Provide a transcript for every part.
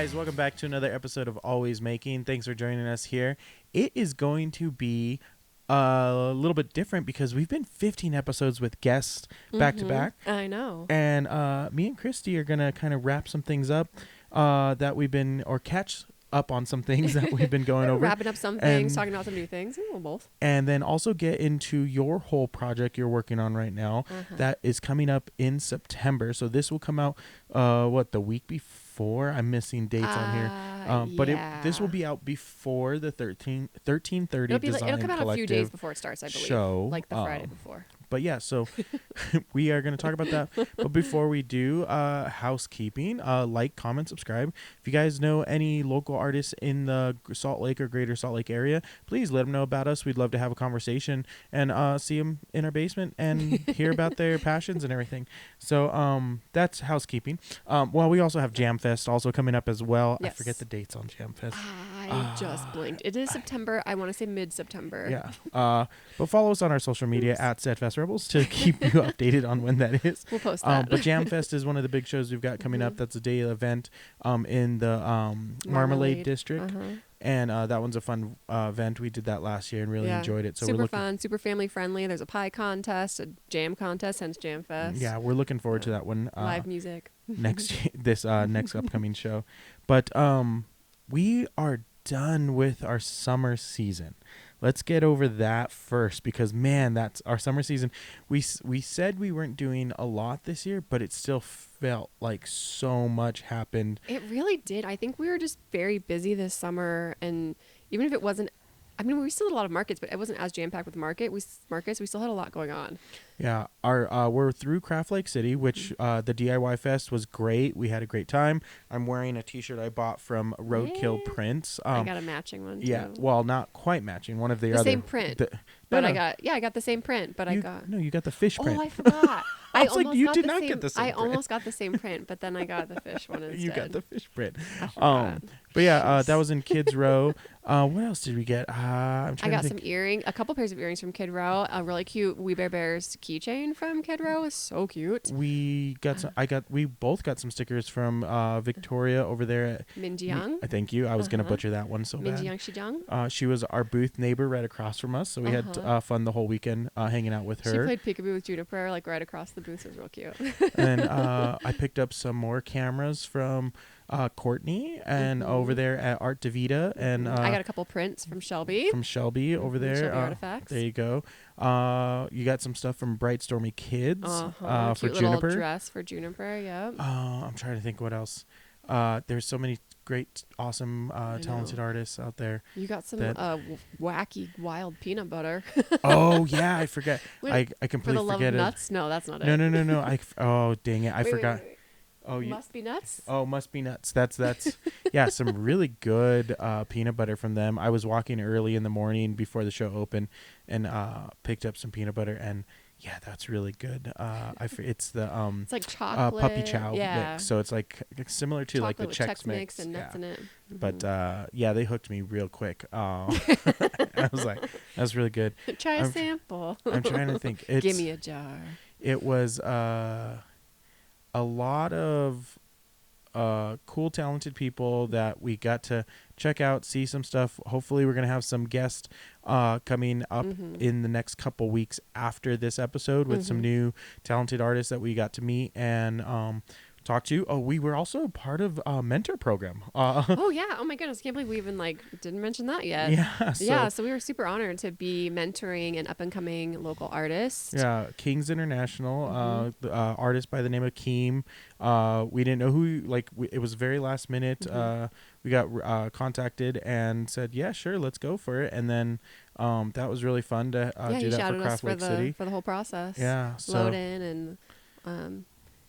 guys, welcome back to another episode of Always Making. Thanks for joining us here. It is going to be a little bit different because we've been 15 episodes with guests back to back. I know. And me and Kristi are going to kind of wrap some things up that we've been, or catch up on some things that we've been going over. Wrapping up some things, talking about some new things. A little both. And then also get into your whole project you're working on right now that is coming up in September. So this will come out, the week before? I'm missing dates on here. But this will be out before the 1330 Design It'll come out a few days Collective before it starts, I believe. show. Like the Friday before. But yeah, so we are going to talk about that. But before we do, housekeeping, like, comment, subscribe. If you guys know any local artists in the Salt Lake or Greater Salt Lake area, please let them know about us. We'd love to have a conversation and see them in our basement and hear about their passions and everything. So that's housekeeping. Well, we also have Jam Fest also coming up as well. Yes. I forget the dates on Jam Fest. I just blinked. It is September. I want to say mid-September. Yeah. But follow us on our social media at SetFest Rebels to keep you updated on when that is. We'll post that. But Jam Fest is one of the big shows we've got coming up. That's a day event in the Marmalade District. And that one's a fun event. We did that last year and really enjoyed it. So super fun, super family friendly. There's a pie contest, a jam contest, hence Jam Fest. Yeah, we're looking forward to that one. Live music. next upcoming show. But we are done with our summer season. Let's get over that first because, man, that's our summer season. We said we weren't doing a lot this year, but it still felt like so much happened. It really did. I think we were just very busy this summer. And even if it wasn't, I mean, we still had a lot of markets, but it wasn't as jam-packed with markets. We still had a lot going on. Yeah, we're through Craft Lake City, which the DIY Fest was great. We had a great time. I'm wearing a T-shirt I bought from Roadkill Prints. I got a matching one too. Yeah, well, not quite matching. One of the other same print. I got the same print, but you got the fish print. Oh, I forgot. I was like, you did not get the same print. I almost got the same print, but then I got the fish one instead. You got the fish print. But yeah, that was in Kids Row. What else did we get? I got some a couple pairs of earrings from Kid Row. A really cute We Bare Bears keychain from Kid Row is so cute. We got we both got some stickers from Victoria over there at Minjiang. Thank you. I was gonna butcher that one so bad. Minjiang Shijang. She was our booth neighbor right across from us, so we had fun the whole weekend hanging out with her. She played peekaboo with Juniper like right across the booth. It was real cute. And I picked up some more cameras from Courtney and over there at Art DeVita, and I got a couple prints from Shelby. Over there. Shelby Artifacts. There you go. You got some stuff from Bright Stormy Kids for cute Juniper. Little dress for Juniper. Yeah. I'm trying to think what else. There's so many great, awesome, talented artists out there. You got some wacky, wild peanut butter. Oh yeah, I forget. I completely for the love forget of it. Nuts? No, that's not No. it. Oh dang it! I forgot. Wait. Oh, Must Be Nuts. Oh, Must Be Nuts. That's yeah, some really good peanut butter from them. I was walking early in the morning before the show opened and picked up some peanut butter, and yeah, that's really good. It's the it's like chocolate puppy chow mix, so it's like similar to chocolate like the with Chex Mix and nuts in it. But yeah, they hooked me real quick. I was like, that's really good. Try a sample. I'm trying to think. Give me a jar. It was a lot of cool, talented people that we got to check out, see some stuff. Hopefully we're going to have some guests coming up in the next couple weeks after this episode with some new talented artists that we got to meet and talk to. Oh, we were also part of a mentor program. Oh yeah. Oh my goodness. Can't believe we even didn't mention that yet. Yeah. So we were super honored to be mentoring an up and coming local artist. Yeah. Kings International, artist by the name of Keem. We didn't know who, it was very last minute. We got contacted and said, yeah, sure, let's go for it. And then that was really fun to do that for Craft Lake City. For the whole process. Yeah. Load in and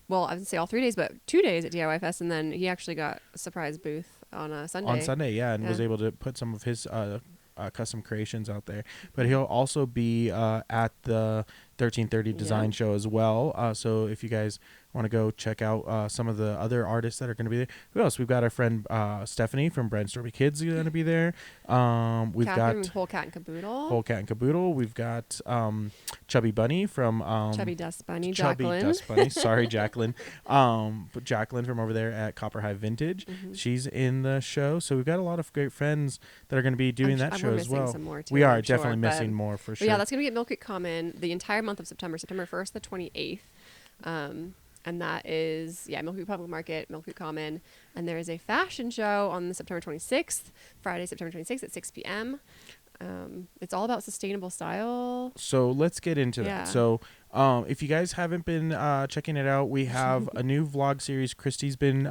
well, I didn't say all 3 days, but 2 days at DIY Fest, and then he actually got a surprise booth on a Sunday. On Sunday, yeah, and was able to put some of his custom creations out there. But he'll also be at the 1330 Design Yeah. Show as well. So if you guys want to go check out some of the other artists that are going to be there. Who else? We've got our friend Stephanie from Brainstormy Kids going to be there. We've Catherine, got Whole Cat and Caboodle. Whole Cat and Caboodle. We've got Chubby Bunny from Chubby Dust Bunny, Chubby Jacqueline. Dust Bunny. Sorry, Jacqueline. But Jacqueline from over there at Copper High Vintage. Mhm. She's in the show. So we've got a lot of great friends that are going to be doing that show we're as missing well. some more too, We are I'm sure, definitely missing but- more for But sure. yeah, that's going to be at Mill Creek Common the entire month of September 1st to 28th. And that is, Mill Creek Public Market, Mill Creek Common. And there is a fashion show on the September 26th, Friday, September 26th at 6 p.m. It's all about sustainable style. So let's get into Yeah. that. So if you guys haven't been checking it out, we have a new vlog series. Kristi's been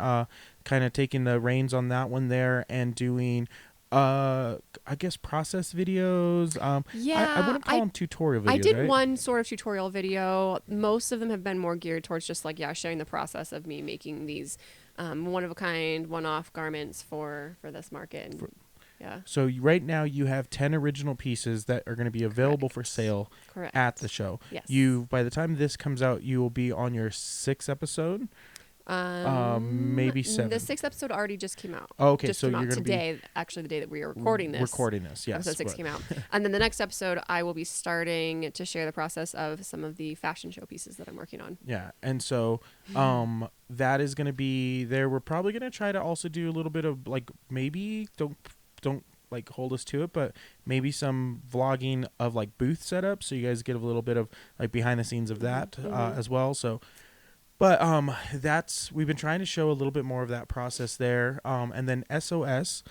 kind of taking the reins on that one there and doing I guess process videos. I wouldn't call them tutorial videos. I did right? one sort of tutorial video. Most of them have been more geared towards just sharing the process of me making these one of a kind, one-off garments for this market. And, yeah. So right now you have 10 original pieces that are going to be available for sale Correct. at the show. Yes. By the time this comes out, you will be on your 6th episode. Maybe 7. The 6th episode already just came out. Oh, okay, just so came you're out going to today, actually the day that we are recording this. Yes. Episode 6 came out. And then the next episode, I will be starting to share the process of some of the fashion show pieces that I'm working on. Yeah, and so that is going to be there. We're probably going to try to also do a little bit of maybe don't hold us to it, but maybe some vlogging of booth setup, so you guys get a little bit of behind the scenes of that as well. So. But we've been trying to show a little bit more of that process there. And then SOS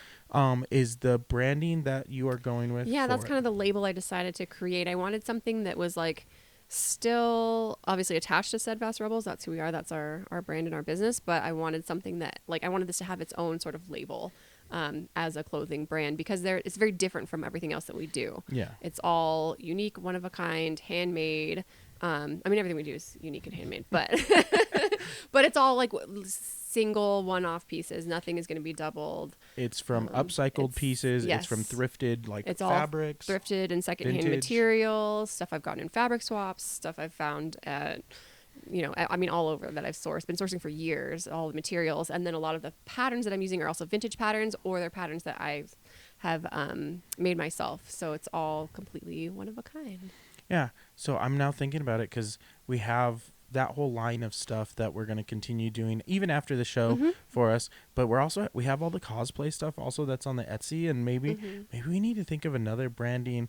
is the branding that you are going with. Yeah, that's kind of the label I decided to create. I wanted something that was still obviously attached to Steadfast Rebels. That's who we are. That's our brand and our business. But I wanted something that I wanted this to have its own sort of label as a clothing brand, because it's very different from everything else that we do. Yeah. It's all unique, one of a kind, handmade. Everything we do is unique and handmade, but but it's all single one-off pieces. Nothing is going to be doubled. It's from upcycled pieces. Yes. It's from thrifted it's fabrics. all thrifted and secondhand vintage materials, stuff I've gotten in fabric swaps, stuff I've found at all over that I've been sourcing for years, all the materials. And then a lot of the patterns that I'm using are also vintage patterns, or they're patterns that I have made myself. So it's all completely one of a kind. Yeah. So I'm now thinking about it because we have that whole line of stuff that we're going to continue doing even after the show for us. But we have all the cosplay stuff also that's on the Etsy, and maybe we need to think of another branding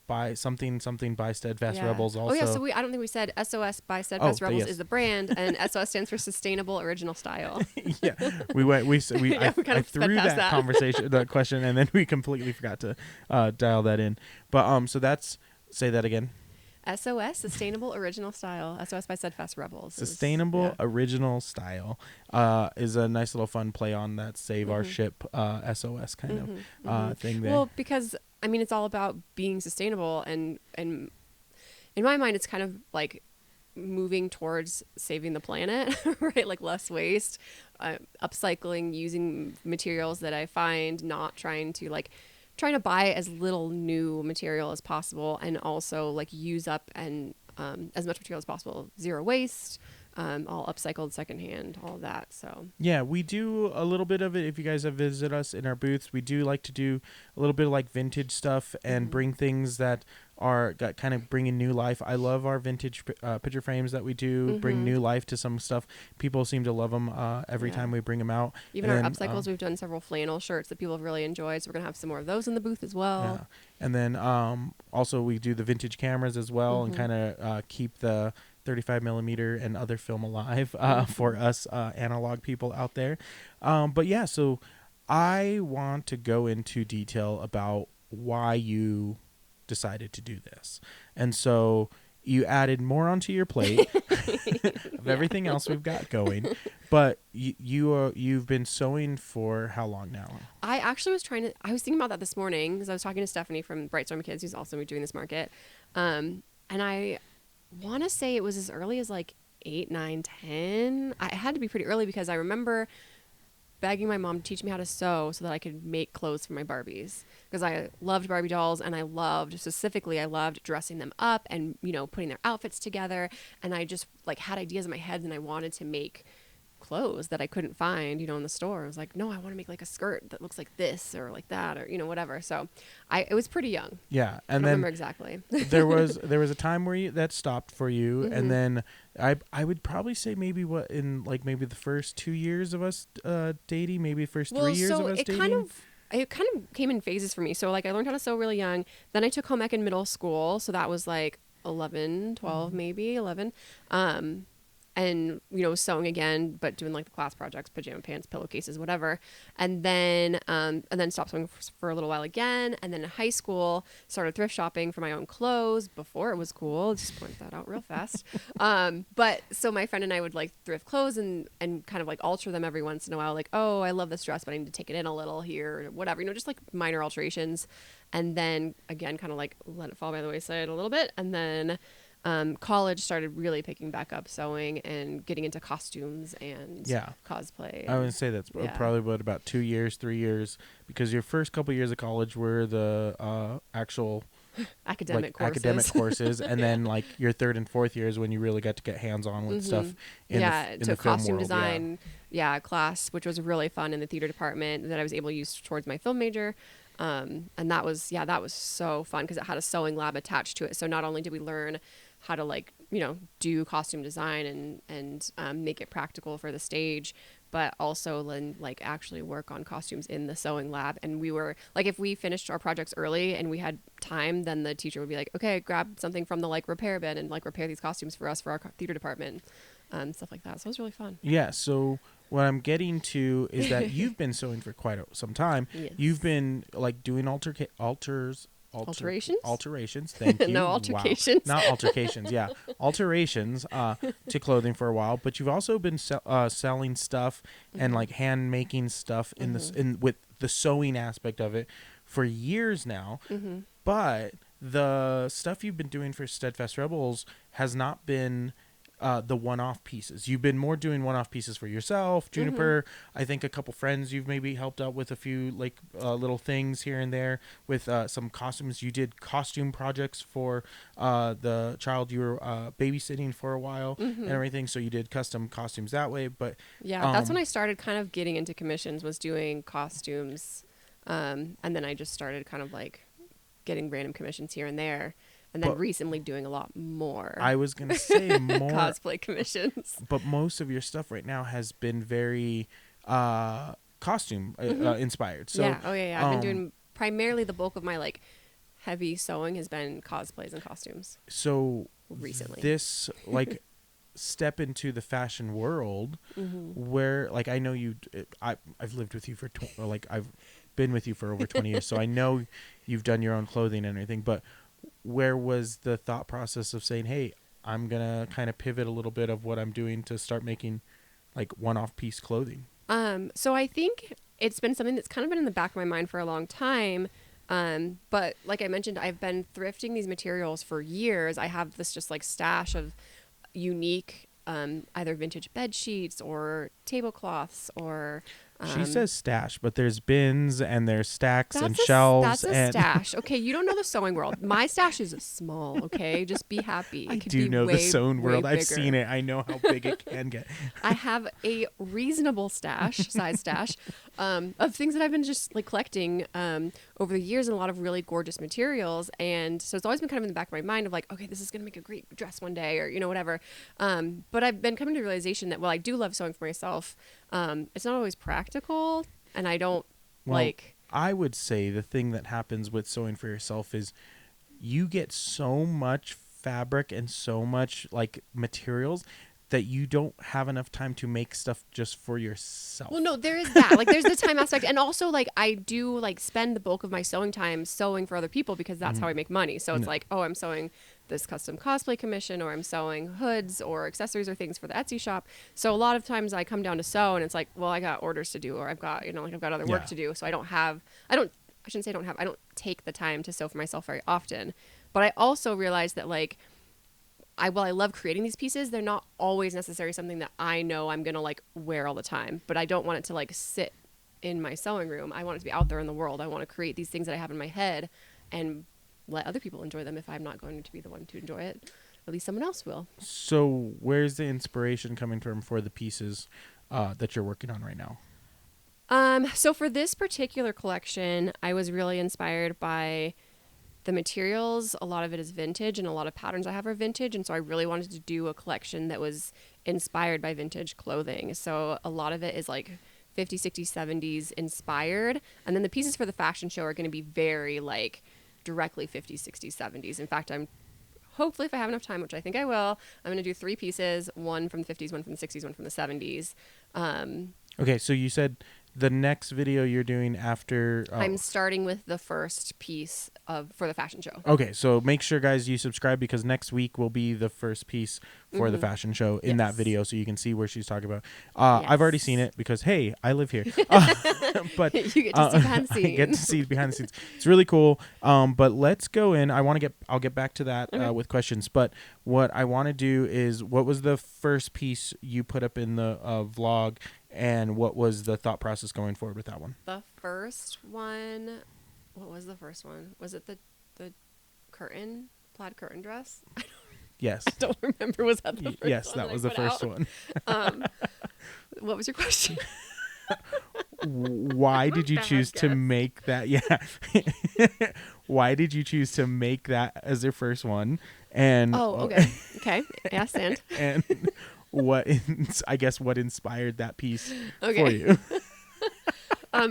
by something by Steadfast Rebels also. Oh yeah, so I don't think we said SOS by Steadfast Rebels is the brand, and SOS stands for Sustainable Original Style. Yeah, I threw that conversation, that question, and then we completely forgot to dial that in. But say that again. SOS, Sustainable Original Style. SOS by Steadfast Rebels. Sustainable Original Style is a nice little fun play on that Save Our Ship SOS kind of thing there. Well, because, it's all about being sustainable, and in my mind, it's kind of moving towards saving the planet, right? Less waste, upcycling, using materials that I find, not trying to buy as little new material as possible, and also use up and as much material as possible. Zero waste, all upcycled, secondhand, all that. So yeah, we do a little bit of it. If you guys have visited us in our booths, we do like to do a little bit of vintage stuff and bring things that are kind of bringing new life. I love our vintage picture frames that we do, bring new life to some stuff. People seem to love them every time we bring them out. Even our upcycles, we've done several flannel shirts that people have really enjoyed, so we're going to have some more of those in the booth as well. Yeah. And then also we do the vintage cameras as well, and kind of keep the 35 millimeter and other film alive for us analog people out there. But yeah, so I want to go into detail about why you decided to do this. And so you added more onto your plate of everything else we've got going. But you've been sewing for how long now? I actually was thinking about that this morning, because I was talking to Stephanie from Brightstorm Kids, who's also doing this market. And I want to say it was as early as 8, 9, 10. I had to be pretty early, because I remember begging my mom to teach me how to sew so that I could make clothes for my Barbies, because I loved Barbie dolls, and I loved dressing them up and, you know, putting their outfits together. And I just like had ideas in my head, and I wanted to make clothes that I couldn't find, you know, in the store. I was like, no, I want to make like a skirt that looks like this or like that, or, you know, whatever. So it was pretty young. Yeah. I And don't then remember exactly. there was a time where that stopped for you. Mm-hmm. And then I would probably say maybe maybe the first 2 years of us dating, maybe first 3 years of us dating. It kind of came in phases for me. So like I learned how to sew really young. Then I took home ec in middle school. So that was like 11, 12, maybe 11. And, you know, sewing again, but doing like the class projects, pajama pants, pillowcases, whatever. And then stopped sewing for a little while again. And then in high school, started thrift shopping for my own clothes before it was cool. Just point that out real fast. But so my friend and I would like thrift clothes and kind of like alter them every once in a while. Like, oh, I love this dress, but I need to take it in a little here or whatever, you know, just like minor alterations. And then again, kind of like let it fall by the wayside a little bit. And then college started really picking back up sewing and getting into costumes and cosplay. I would say that's probably about 2 years, 3 years, because your first couple years of college were the actual academic courses, and then like your third and fourth years when you really got to get hands on with stuff. In the costume world, design, class, which was really fun in the theater department that I was able to use towards my film major. And that was so fun because it had a sewing lab attached to it. So not only did we learn how to like, you know, do costume design and make it practical for the stage, but also like actually work on costumes in the sewing lab. And we were like, if we finished our projects early and we had time, then the teacher would be like, okay, grab something from the like repair bin and like repair these costumes for us for our theater department, stuff like that. So it was really fun. Yeah. So what I'm getting to is that you've been sewing for quite some time. Yes. You've been like doing alterations. Thank you. No altercations. Wow. Not altercations. Yeah, alterations to clothing for a while. But you've also been selling stuff and like hand making stuff with the sewing aspect of it for years now. Mm-hmm. But the stuff you've been doing for Steadfast Rebels has not been the one-off pieces. You've been more doing one-off pieces for yourself, Juniper. I think a couple friends you've maybe helped out with a few like little things here and there with some costumes. You did costume projects for the child you were babysitting for a while and everything. So you did custom costumes that way. But that's when I started kind of getting into commissions, was doing costumes, and then I just started kind of like getting random commissions here and there. And then recently doing a lot more. I was going to say more. Cosplay commissions. But most of your stuff right now has been very costume inspired. So, I've been doing primarily the bulk of my like heavy sewing has been cosplays and costumes. So recently. This like step into the fashion world where like I know I've lived with you for I've been with you for over 20 years. So I know you've done your own clothing and everything, but where was the thought process of saying, hey, I'm going to kind of pivot a little bit of what I'm doing to start making like one-off piece clothing? So I think it's been something that's kind of been in the back of my mind for a long time. But like I mentioned, I've been thrifting these materials for years. I have this just like stash of unique, either vintage bed sheets or tablecloths or she says stash, but there's bins and there's stacks and shelves. That's a stash. Okay, you don't know the sewing world. My stash is small, okay? Just be happy. I do know the sewing world. I've seen it. I know how big it can get. I have a reasonable size stash, of things that I've been just like collecting over the years, and a lot of really gorgeous materials. And so it's always been kind of in the back of my mind of like, okay, this is going to make a great dress one day, or, you know, whatever. But I've been coming to the realization that, well, I do love sewing for myself. It's not always practical, and I don't I would say the thing that happens with sewing for yourself is you get so much fabric and so much like materials that you don't have enough time to make stuff just for yourself. Well, no, there is that. Like, there's the time aspect. And also, like, I do, like, spend the bulk of my sewing time sewing for other people because that's how I make money. So it's like, oh, I'm sewing this custom cosplay commission, or I'm sewing hoods or accessories or things for the Etsy shop. So a lot of times I come down to sew and it's like, well, I got orders to do, or I've got, you know, like I've got other work to do. So I don't take the time to sew for myself very often. But I also realized that, like, while I love creating these pieces, they're not always necessarily something that I know I'm going to like wear all the time, but I don't want it to like sit in my sewing room. I want it to be out there in the world. I want to create these things that I have in my head and let other people enjoy them. If I'm not going to be the one to enjoy it, at least someone else will. So where's the inspiration coming from for the pieces that you're working on right now? So for this particular collection, I was really inspired by the materials. A lot of it is vintage, and a lot of patterns I have are vintage. And so I really wanted to do a collection that was inspired by vintage clothing. So a lot of it is like 50s, 60s, 70s inspired. And then the pieces for the fashion show are going to be very like directly 50s, 60s, 70s. In fact, hopefully, if I have enough time, which I think I will, I'm going to do 3 pieces, one from the 50s, one from the 60s, one from the 70s. Okay, so you said the next video you're doing after... I'm starting with the first piece for the fashion show. Okay, so make sure, guys, you subscribe because next week will be the first piece for the fashion show in that video, so you can see where she's talking about. I've already seen it because, hey, I live here. But you get to see behind the scenes. I get to see behind the scenes. It's really cool. But let's go in. I'll get back to that with questions. But what I want to do is, what was the first piece you put up in the vlog, and what was the thought process going forward with that one? The first one, what was the first one? Was it the plaid curtain dress? Yes. I don't remember. Was that the first one? Yes, that was the first one. What was your question? Why did you choose to make that? Yeah. Why did you choose to make that as your first one? And okay. Yes, and what inspired that piece for you?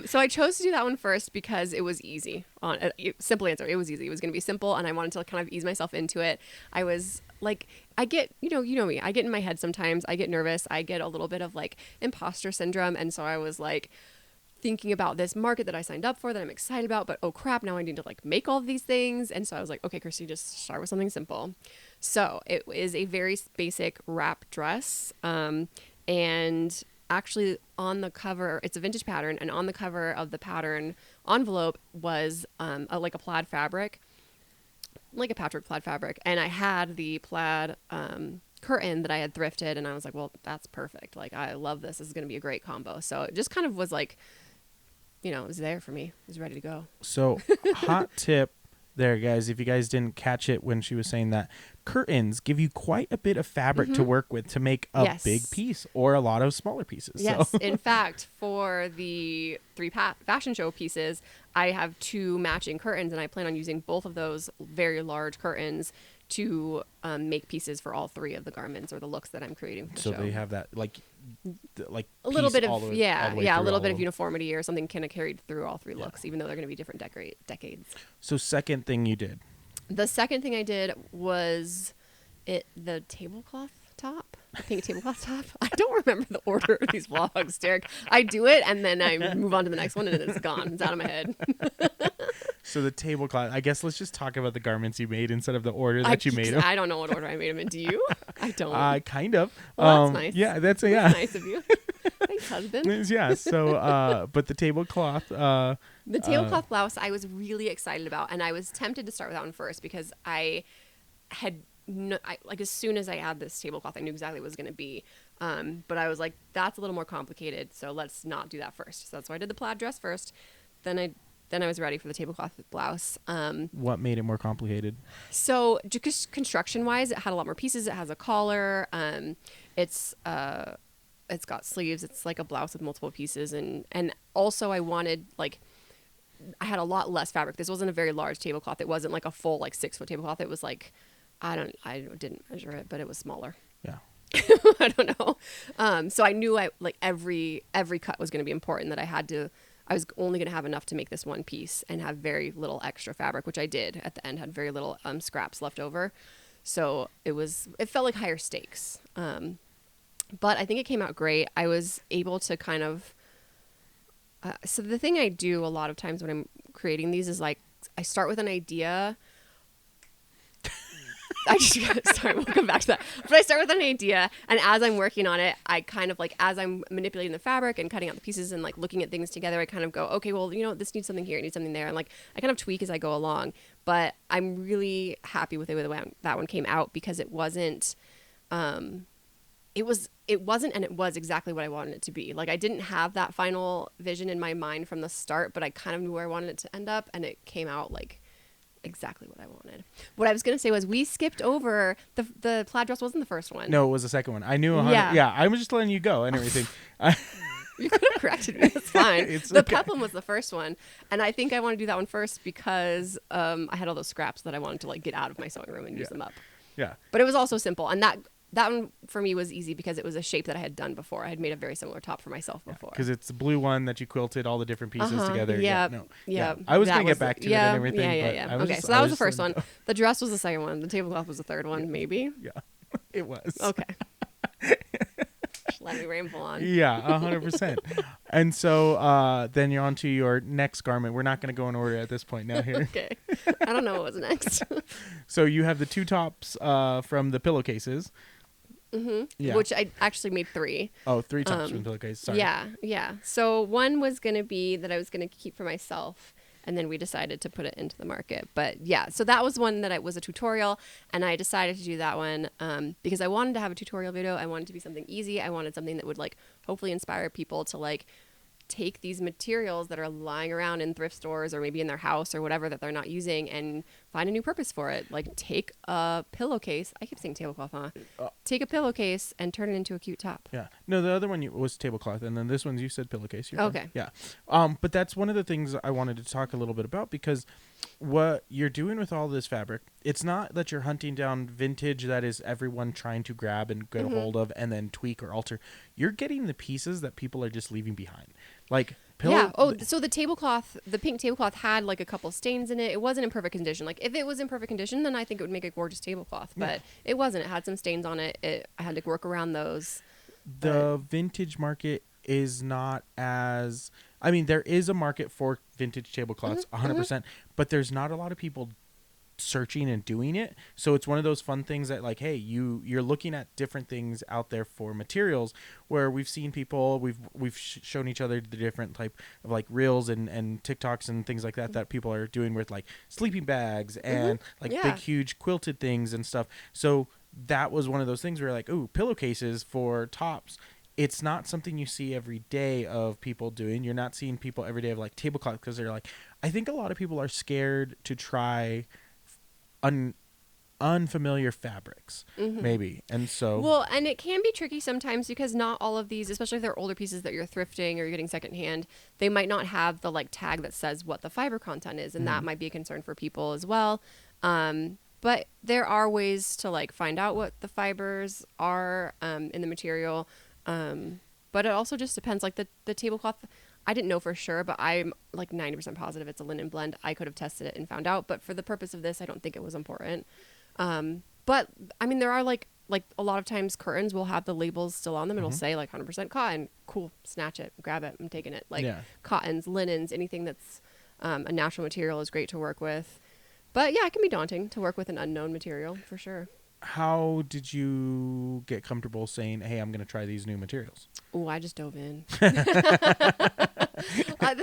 So I chose to do that one first because it was easy. Simple answer, it was easy. It was going to be simple, and I wanted to kind of ease myself into it. I was like, I get, you know me, I get in my head sometimes. I get nervous. I get a little bit of like imposter syndrome, and so I was like thinking about this market that I signed up for that I'm excited about, but oh crap, now I need to like make all of these things. And so I was like, okay, Kristi, just start with something simple. So it is a very basic wrap dress, and actually on the cover, it's a vintage pattern, and on the cover of the pattern envelope was like a plaid fabric, like a patchwork plaid fabric, and I had the plaid curtain that I had thrifted, and I was like, well, that's perfect. Like, I love this. This is going to be a great combo. So it just kind of was like, it was there for me. It was ready to go. So hot tip there, guys, if you guys didn't catch it when she was saying that, curtains give you quite a bit of fabric to work with to make a big piece or a lot of smaller pieces. Yes. So. In fact, for the 3 fashion show pieces, I have 2 matching curtains, and I plan on using both of those very large curtains to make pieces for all 3 of the garments or the looks that I'm creating for the show. So they have that like a little bit of a little bit of uniformity or something kind of carried through all 3 looks, even though they're going to be different decades. So second thing you did. The second thing I did was the tablecloth top, the pink tablecloth top. I don't remember the order of these vlogs, Derek. I do it and then I move on to the next one and it's gone. It's out of my head. So the tablecloth, I guess let's just talk about the garments you made instead of the order that you made them. I don't know what order I made them in. Do you? I don't. Kind of. Well, that's nice. Yeah, that's nice of you. Thanks, husband. Yeah. So, but the tablecloth. The tablecloth blouse I was really excited about, and I was tempted to start with that one first because I had like as soon as I had this tablecloth, I knew exactly what it was going to be. But I was like, that's a little more complicated, so let's not do that first. So that's why I did the plaid dress first. Then I was ready for the tablecloth blouse. What made it more complicated? So just construction-wise, it had a lot more pieces. It has a collar. It's got sleeves. It's like a blouse with multiple pieces, and also I wanted I had a lot less fabric. This wasn't a very large tablecloth. It wasn't like a full 6-foot tablecloth. It was like I didn't measure it, but it was smaller. Yeah. I don't know. So I knew every cut was going to be important. That I was only going to have enough to make this one piece and have very little extra fabric, which I did at the end. Had very little scraps left over, so it felt like higher stakes. But I think it came out great. I was able to kind of. So the thing I do a lot of times when I'm creating these is I start with an idea. I just sorry, we'll come back to that. But I start with an idea, and as I'm working on it, I kind of like as I'm manipulating the fabric and cutting out the pieces and like looking at things together, I kind of go, okay, well, this needs something here, it needs something there, and like I kind of tweak as I go along. But I'm really happy with the way that one came out because it wasn't. It wasn't, and it was exactly what I wanted it to be. Like I didn't have that final vision in my mind from the start, but I kind of knew where I wanted it to end up, and it came out like exactly what I wanted. What I was gonna say was we skipped over the plaid dress wasn't the first one. No, it was the second one. I knew 100. Yeah, I was just letting you go and everything. You could have corrected me. It's fine. The okay. peplum was the first one, and I think I want to do that one first because I had all those scraps that I wanted to like get out of my sewing room and use them up. Yeah. But it was also simple, and that one for me was easy because it was a shape that I had done before. I had made a very similar top for myself before. Because it's the blue one that you quilted all the different pieces together. Yeah. I was going to get back to it and everything. Yeah. Okay, so that was the first one. The dress was the second one. The tablecloth was the third one, maybe. Yeah, it was. Okay. Just let me ramble on. Yeah, 100%. And so then you're on to your next garment. We're not going to go in order at this point now here. Okay. I don't know what was next. So you have the two tops from the pillowcases. Mm-hmm. Yeah. Which I actually made 3. Oh, 3 tops from the pillowcases. Sorry. Yeah. So one was going to be that I was going to keep for myself, and then we decided to put it into the market. But yeah, so that was one that it was a tutorial, and I decided to do that one because I wanted to have a tutorial video. I wanted it to be something easy. I wanted something that would like hopefully inspire people to like take these materials that are lying around in thrift stores or maybe in their house or whatever that they're not using and find a new purpose for it. Like take a pillowcase. I keep saying tablecloth, huh? Take a pillowcase and turn it into a cute top. Yeah. No, the other one was tablecloth, and then this one you said pillowcase. Okay. Yeah. But that's one of the things I wanted to talk a little bit about because what you're doing with all this fabric, it's not that you're hunting down vintage that is everyone trying to grab and get a hold of and then tweak or alter. You're getting the pieces that people are just leaving behind. Like yeah. Oh, so the tablecloth, the pink tablecloth had like a couple stains in it. It wasn't in perfect condition. Like if it was in perfect condition, then I think it would make a gorgeous tablecloth. But it wasn't. It had some stains on it. I had to work around those. The vintage market is not as. I mean, there is a market for vintage tablecloths, 100%, but there's not a lot of people searching and doing it. So it's one of those fun things that like, hey, you're looking at different things out there for materials where we've seen people, we've shown each other the different type of like reels and TikToks and things like that people are doing with like sleeping bags and like big huge quilted things and stuff. So that was one of those things where like, ooh, pillowcases for tops. It's not something you see every day of people doing. You're not seeing people every day of like tablecloth because they're like, I think a lot of people are scared to try unfamiliar fabrics, maybe. And so. Well, and it can be tricky sometimes because not all of these, especially if they're older pieces that you're thrifting or you're getting secondhand, they might not have the like tag that says what the fiber content is. And that might be a concern for people as well. But there are ways to like find out what the fibers are in the material. But it also just depends. Like the tablecloth, I didn't know for sure, but I'm like 90% positive it's a linen blend. I could have tested it and found out, but for the purpose of this, I don't think it was important. But I mean, there are like a lot of times curtains will have the labels still on them. It'll say like 100% cotton. Cool. Snatch it, grab it. I'm taking it. Like cottons, linens, anything that's a natural material is great to work with. But yeah, it can be daunting to work with an unknown material for sure. How did you get comfortable saying, hey, I'm going to try these new materials? Oh, I just dove in. The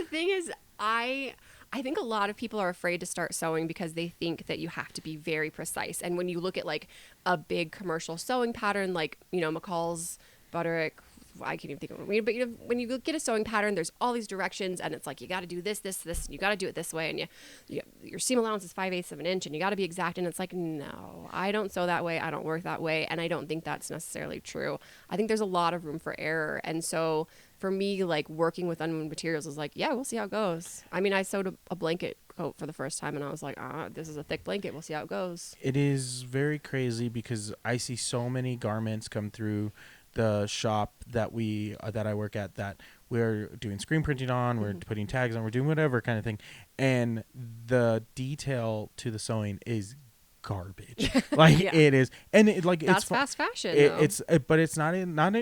thing is, I think a lot of people are afraid to start sewing because they think that you have to be very precise. And when you look at like a big commercial sewing pattern, like, McCall's, Butterick, I can't even think of it. But when you get a sewing pattern, there's all these directions, and it's like you got to do this, and you got to do it this way, and your seam allowance is 5/8 of an inch, and you got to be exact. And it's like, no, I don't sew that way, I don't work that way, and I don't think that's necessarily true. I think there's a lot of room for error, and so for me, like working with unknown materials is like, yeah, we'll see how it goes. I mean, I sewed a blanket coat for the first time, and I was like, this is a thick blanket. We'll see how it goes. It is very crazy because I see so many garments come through the shop that I work at that we're doing screen printing on, we're putting tags on, we're doing whatever kind of thing, and the detail to the sewing is garbage. Like it is, and that's it's fast fashion. But it's not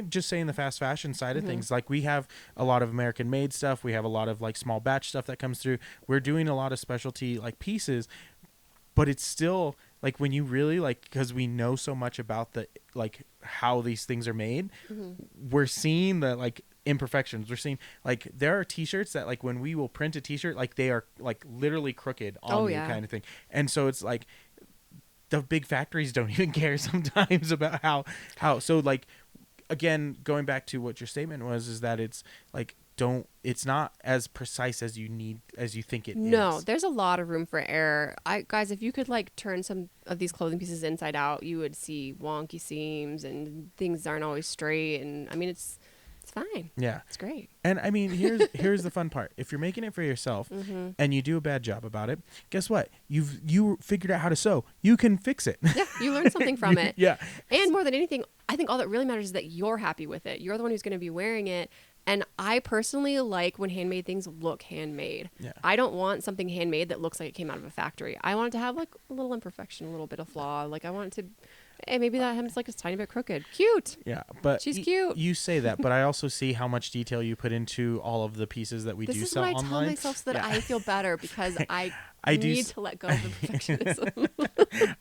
just saying the fast fashion side of things. Like we have a lot of American made stuff, we have a lot of like small batch stuff that comes through. We're doing a lot of specialty like pieces, but it's still like when you really like, because we know so much about the like how these things are made, we're seeing the like imperfections. We're seeing like there are t-shirts that like when we will print a t-shirt, like they are like literally crooked on you kind of thing. And so it's like the big factories don't even care sometimes about how so like again, going back to what your statement was, is that it's like it's not as precise as you think it is. No, there's a lot of room for error. Guys, if you could like turn some of these clothing pieces inside out, you would see wonky seams and things aren't always straight. And I mean, it's fine. Yeah, it's great. And I mean, here's the fun part. If you're making it for yourself and you do a bad job about it, guess what? You figured out how to sew. You can fix it. Yeah, you learned something from it. Yeah. And more than anything, I think all that really matters is that you're happy with it. You're the one who's going to be wearing it. And I personally like when handmade things look handmade. Yeah. I don't want something handmade that looks like it came out of a factory. I want it to have like a little imperfection, a little bit of flaw. Like I want it to, hey, maybe that hem's like a tiny bit crooked. Cute. Yeah, but she's cute. You say that, but I also see how much detail you put into all of the pieces that we do sell online. This is what I tell myself so that I feel better because I need to let go of the perfectionism.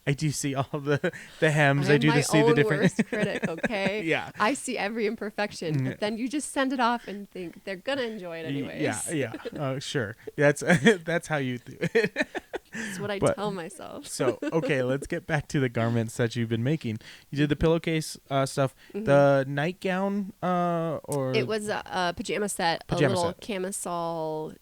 I do see all the hems. I do see the different. Worst critic, okay? Yeah. I see every imperfection, but then you just send it off and think they're gonna enjoy it anyways. Yeah. Sure. That's how you do it. That's what I tell myself. So okay, let's get back to the garments that you've been making. You did the pillowcase stuff, the nightgown, or it was a pajama set, a little camisole.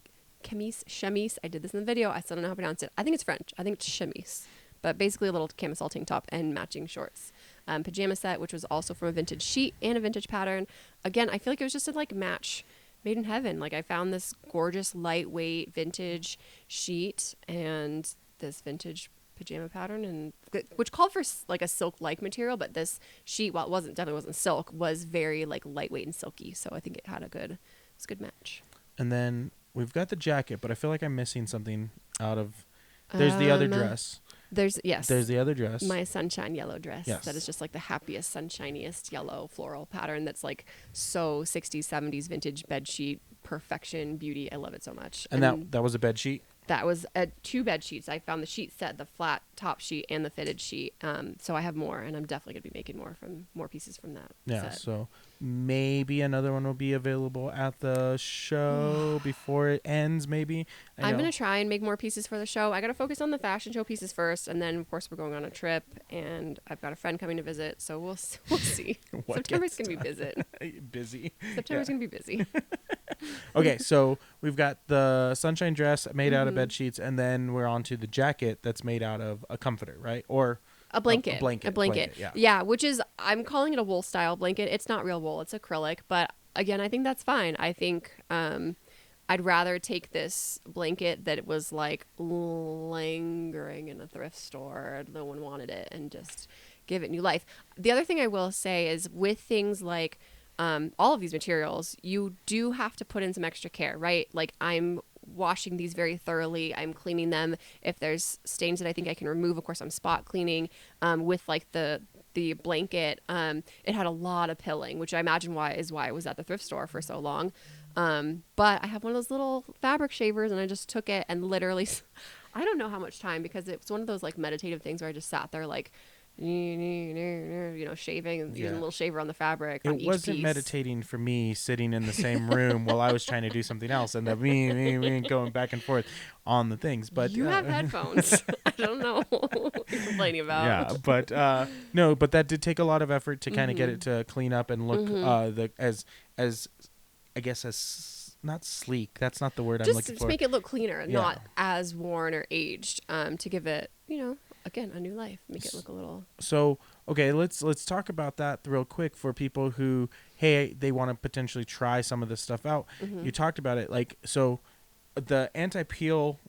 Chemise. I did this in the video. I still don't know how to pronounce it. I think it's French. I think it's chemise. But basically a little camisole tank top and matching shorts. Pajama set, which was also from a vintage sheet and a vintage pattern. Again, I feel like it was just a like match made in heaven. Like I found this gorgeous lightweight vintage sheet and this vintage pajama pattern, and which called for like a silk-like material, but this sheet, while it definitely wasn't silk, was very like lightweight and silky. So I think it had a good match. And then we've got the jacket, but I feel like I'm missing something out of. There's the other dress. There's the other dress. My sunshine yellow dress. Yes. That is just like the happiest, sunshiniest yellow floral pattern. That's like so 60s, 70s vintage bed sheet perfection, beauty. I love it so much. And that was a bed sheet. That was 2 bed sheets. I found the sheet set, the flat top sheet and the fitted sheet. So I have more, and I'm definitely gonna be making more pieces from that. Yeah. set. So maybe another one will be available at the show before it ends. Maybe I'm gonna try and make more pieces for the show. I gotta focus on the fashion show pieces first, and then of course we're going on a trip, and I've got a friend coming to visit. So we'll see. September's gonna be busy. September's gonna be busy. Okay, so we've got the sunshine dress made out of bed sheets, and then we're on to the jacket that's made out of a comforter, right? Or a blanket. A blanket. Yeah, which is, I'm calling it a wool style blanket. It's not real wool, it's acrylic, but again, I think that's fine. I think I'd rather take this blanket that was like lingering in a thrift store, no one wanted it, and just give it new life. The other thing I will say is with things like all of these materials, you do have to put in some extra care, right? Like I'm washing these very thoroughly. I'm cleaning them. If there's stains that I think I can remove, of course, I'm spot cleaning. With like the blanket, it had a lot of pilling, which I imagine is why it was at the thrift store for so long. But I have one of those little fabric shavers, and I just took it and literally, I don't know how much time, because it was one of those like meditative things where I just sat there like, shaving and using a little shaver on the fabric. It wasn't meditating for me sitting in the same room while I was trying to do something else, and me going back and forth on the things. But you have headphones. I don't know what you're complaining about. Yeah, but no, but that did take a lot of effort to kind of get it to clean up and look as I guess as not sleek. That's not the word I'm looking for. Just make it look cleaner, not as worn or aged. To give it, again, a new life. Make it look a little. So okay, let's talk about that real quick for people who they want to potentially try some of this stuff out. You talked about it, like, so the anti-peel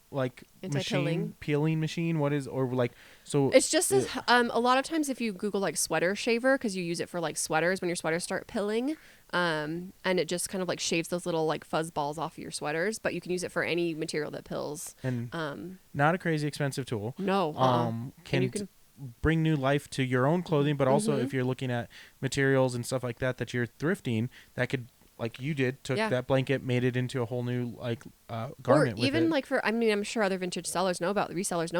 peeling machine. What is, or like, so it's just as a lot of times if you Google like sweater shaver, because you use it for like sweaters when your sweaters start pilling. And it just kind of like shaves those little like fuzz balls off of your sweaters, but you can use it for any material that pills. And not a crazy expensive tool. No. Can bring new life to your own clothing, but also if you're looking at materials and stuff like that you're thrifting, that could like you did, took Yeah. that blanket, made it into a whole new like Or garment with even it. like for, I mean, I'm sure other vintage resellers know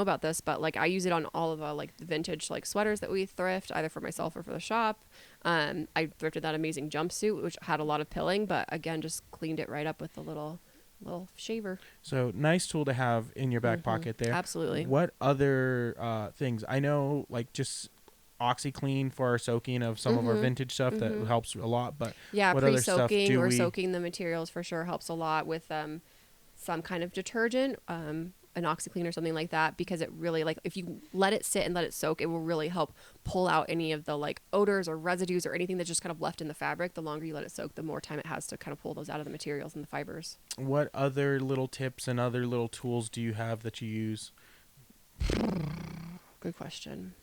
about this, but like I use it on all of like the vintage like sweaters that we thrift, either for myself or for the shop. I thrifted that amazing jumpsuit, which had a lot of pilling, but again, just cleaned it right up with a little shaver. So nice tool to have in your back pocket there. Absolutely. What other things? I know like just OxyClean for our soaking of some of our vintage stuff that helps a lot. But Yeah, what other stuff pre-soaking do or we? soaking the materials for sure helps a lot with some kind of detergent, an OxyClean or something like that, because it really, like, if you let it sit and let it soak, it will really help pull out any of the like odors or residues or anything that's just kind of left in the fabric. The longer you let it soak, the more time it has to kind of pull those out of the materials and the fibers. What other little tips and other little tools do you have that you use? Good question.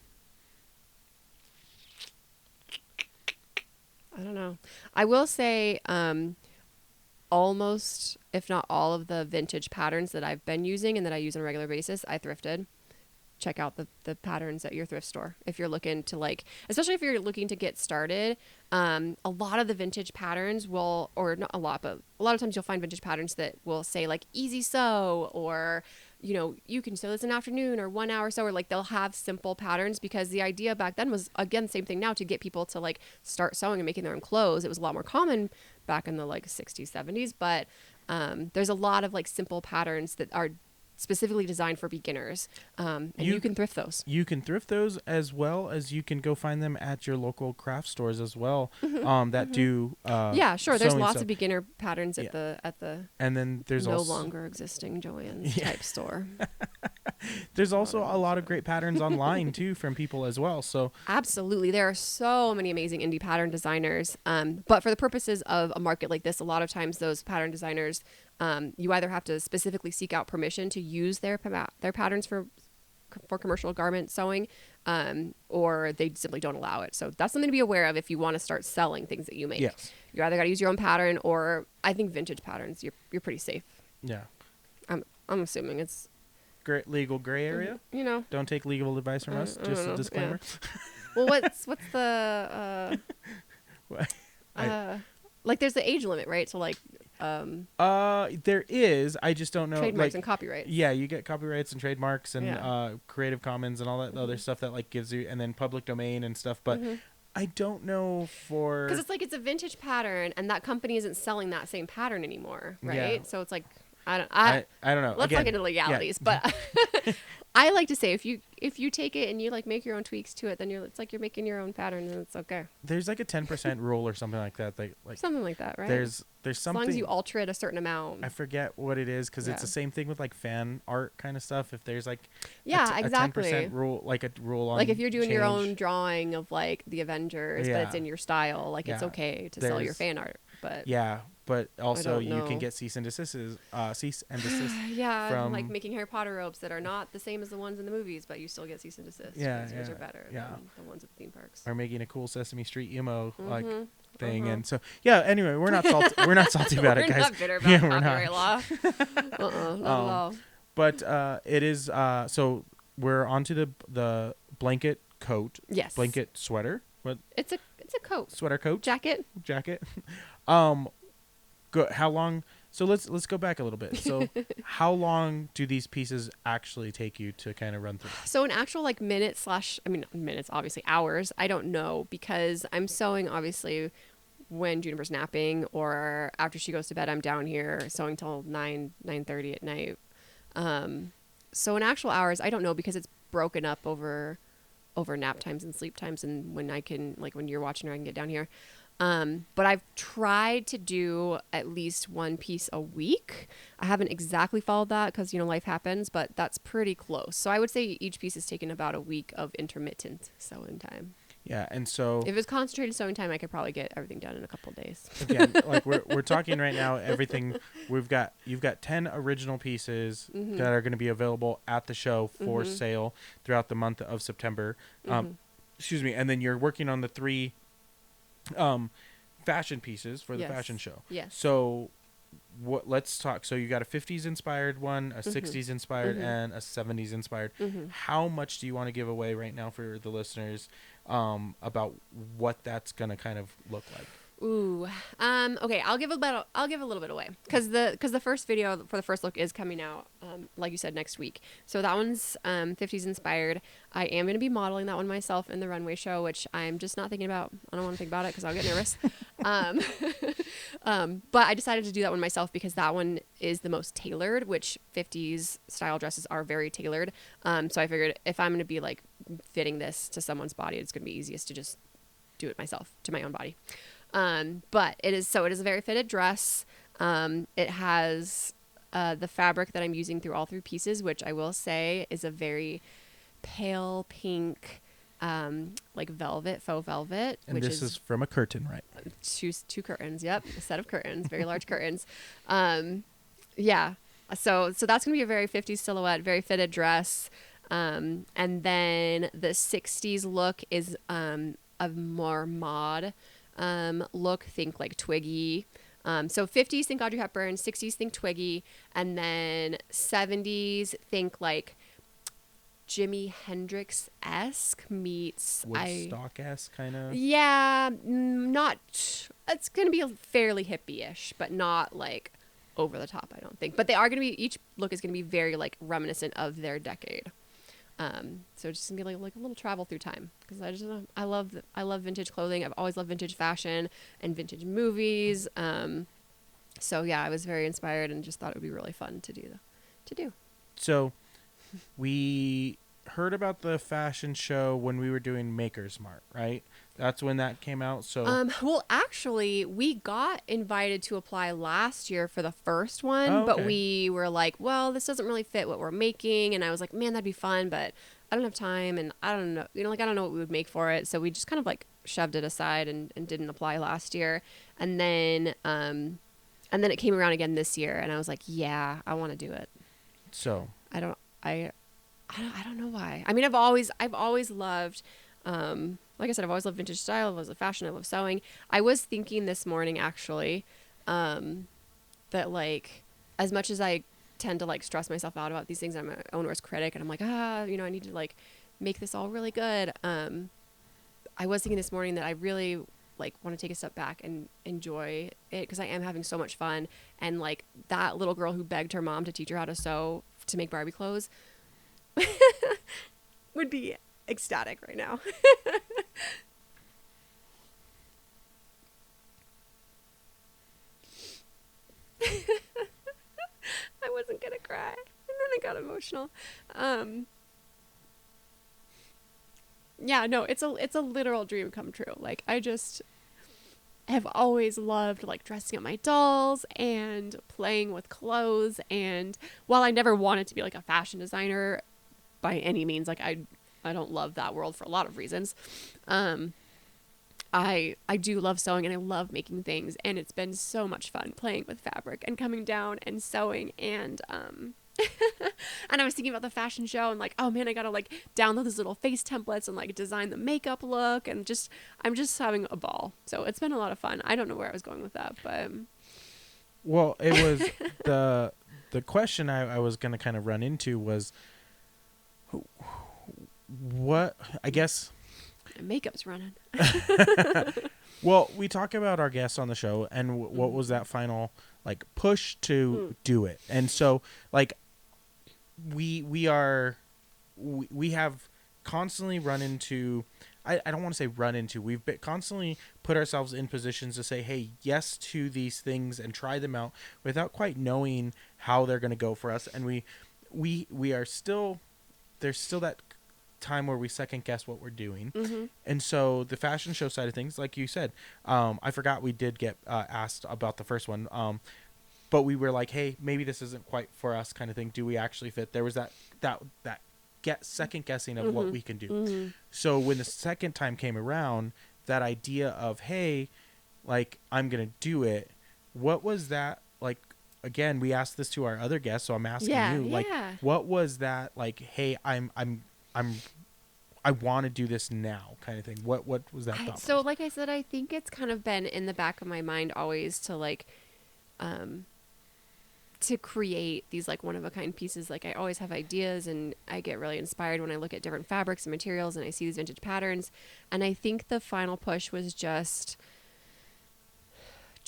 I don't know. I will say almost, if not all of the vintage patterns that I've been using and that I use on a regular basis, I thrifted. Check out the patterns at your thrift store if you're looking to, like, especially if you're looking to get started. A lot of the vintage patterns will, or not a lot, but a lot of times you'll find vintage patterns that will say like easy sew, or you know, you can sew this in an afternoon or 1 hour sew, or like they'll have simple patterns, because the idea back then was, again, same thing now, to get people to like start sewing and making their own clothes. It was a lot more common back in the like 60s, 70s, but there's a lot of like simple patterns that are specifically designed for beginners, and you can thrift those. You can thrift those, as well as you can go find them at your local craft stores as well. That do Yeah, sure. There's sewing lots stuff. of beginner patterns at Yeah. the And then there's no also longer existing Joann's type store. there's also a lot of great patterns online too from people as well. So Absolutely. There are so many amazing indie pattern designers. But for the purposes of a market like this, a lot of times those pattern designers, you either have to specifically seek out permission to use their patterns for commercial garment sewing, or they simply don't allow it. So that's something to be aware of if you want to start selling things that you make. yes, You either got to use your own pattern, or I think vintage patterns, you're pretty safe. yeah, I'm assuming it's, legal gray area. you know. Don't take legal advice from us. I Just don't a know. disclaimer. Well, what's the like, there's the age limit, right? So like There is. I just don't know. trademarks Like, and copyrights. yeah, you get copyrights and trademarks and Yeah. Creative Commons and all that other stuff that like gives you, and then public domain and stuff. But I don't know for, Because it's like, it's a vintage pattern, and that company isn't selling that same pattern anymore, right? Yeah. So it's like, I don't know. let's Again, not get into legalities, but I like to say, if you take it and you like make your own tweaks to it, then it's like you're making your own pattern, and it's okay. there's like a 10% rule or something like that. Like Something like that, right? there's as something. long as you alter it a certain amount. I forget what it is, because it's Yeah. the same thing with like fan art kind of stuff. If there's like Yeah, a exactly. 10% rule, like a rule on Like if you're doing your change. own drawing of like the Avengers, but it's Yeah. in your style, like it's Yeah. okay to sell your There's- fan art. But Yeah, but also don't you can know. get cease and desist. yeah, from- like making Harry Potter ropes that are not the same as the ones in the movies, but you still get cease and desist. Yeah, because yours yeah, are better yeah. than the ones at the theme parks. Or making a cool Sesame Street emo like Mm-hmm. thing. And so yeah. Anyway, we're not salty. We're not salty about it, We're guys. not bitter about Yeah, we're copyright not. law. Not at all. But it is. So we're onto the blanket coat. Yes. Blanket sweater. What It's a coat. sweater coat? Jacket. Jacket. Good. How long? So let's go back a little bit. So how long do these pieces actually take you to kind of run through? So an actual like minutes, obviously hours, I don't know, because I'm sewing obviously when Juniper's napping, or after she goes to bed, I'm down here sewing till 9:30 at night. So in actual hours, I don't know, because it's broken up over nap times and sleep times, and when I can, like when you're watching her, I can get down here. But I've tried to do at least one piece a week. I haven't exactly followed that because, life happens, but that's pretty close. So I would say each piece is taking about a week of intermittent sewing time. Yeah, and so If it's concentrated sewing time, I could probably get everything done in a couple of days. again, like we're talking right now, everything you've got 10 original pieces that are going to be available at the show for sale throughout the month of September. Excuse me, and then you're working on the 3 fashion pieces for the Yes. fashion show. Yes. So let's talk. So you got a 50s inspired one, a 60s inspired, and a 70s inspired. How much do you want to give away right now for the listeners about what that's going to kind of look like? Ooh. Okay, I'll give a little bit away because the first video for the first look is coming out like you said next week. So that one's 50s inspired. I am going to be modeling that one myself in the runway show, which I'm just not thinking about. I don't want to think about it because I'll get nervous. um, but I decided to do that one myself because that one is the most tailored, which 50s style dresses are very tailored. So I figured if I'm going to be like fitting this to someone's body, it's going to be easiest to just do it myself to my own body. But it is a very fitted dress. It has the fabric that I'm using through all three pieces, which I will say is a very pale pink, like velvet, faux velvet. And which this is from a curtain, right? Two curtains. Yep, a set of curtains, very large curtains. Yeah. So that's gonna be a very 50s silhouette, very fitted dress. And then the 60s look is a more mod look. Think like Twiggy. So 50s think Audrey Hepburn, 60s think Twiggy, and then 70s think like Jimi Hendrix-esque meets Woodstock-esque kind of. Yeah, not. It's gonna be fairly hippie-ish, but not like over the top. I don't think. But they are gonna be. Each look is gonna be very like reminiscent of their decade. So it's just gonna be like a little travel through time because I love vintage clothing. I've always loved vintage fashion and vintage movies. So yeah, I was very inspired and just thought it would be really fun to do. So we heard about the fashion show when we were doing Maker's Mart, right? That's when that came out. So well, actually, we got invited to apply last year for the first one, Oh, okay. but we were like, well, this doesn't really fit what we're making, and I was like, man, that'd be fun, but I don't have time, and I don't know, like I don't know what we would make for it, so we just kind of like shoved it aside and didn't apply last year, and then it came around again this year, and I was like, yeah, I want to do it. So I don't know why. I mean, I've always loved, like I said, I've always loved vintage style. I love fashion. I love sewing. I was thinking this morning, actually, that like, as much as I tend to like stress myself out about these things, I'm my own worst critic, and I'm like, I need to like make this all really good. I was thinking this morning that I really like want to take a step back and enjoy it because I am having so much fun. And like that little girl who begged her mom to teach her how to sew to make Barbie clothes would be ecstatic right now. I wasn't gonna cry, and then I got emotional. Yeah, no, it's a literal dream come true. Like I just have always loved like dressing up my dolls and playing with clothes, and while I never wanted to be like a fashion designer by any means, like I don't love that world for a lot of reasons. I do love sewing and I love making things, and it's been so much fun playing with fabric and coming down and sewing, and and I was thinking about the fashion show and like, oh man, I gotta like download these little face templates and like design the makeup look, and I'm just having a ball. So it's been a lot of fun. I don't know where I was going with that, but well, it was the question I was gonna kind of run into was what I guess makeup's running. Well, we talk about our guests on the show and what was that final like push to do it, and so like we have constantly run into I don't want to say run into we've constantly put ourselves in positions to say hey yes to these things and try them out without quite knowing how they're going to go for us, and we are still there's still that time where we second guess what we're doing. And so the fashion show side of things, like you said, I forgot we did get asked about the first one, but we were like, hey, maybe this isn't quite for us kind of thing. Do we actually fit? There was that second guessing of what we can do. So when the second time came around, that idea of hey, like I'm gonna do it, what was that like? Again, we asked this to our other guests, so I'm asking you, like, what was that like? Hey, I want to do this now, kind of thing. What was that thought? So, like I said, I think it's kind of been in the back of my mind always to like, to create these like one of a kind pieces. Like I always have ideas, and I get really inspired when I look at different fabrics and materials, and I see these vintage patterns. And I think the final push was just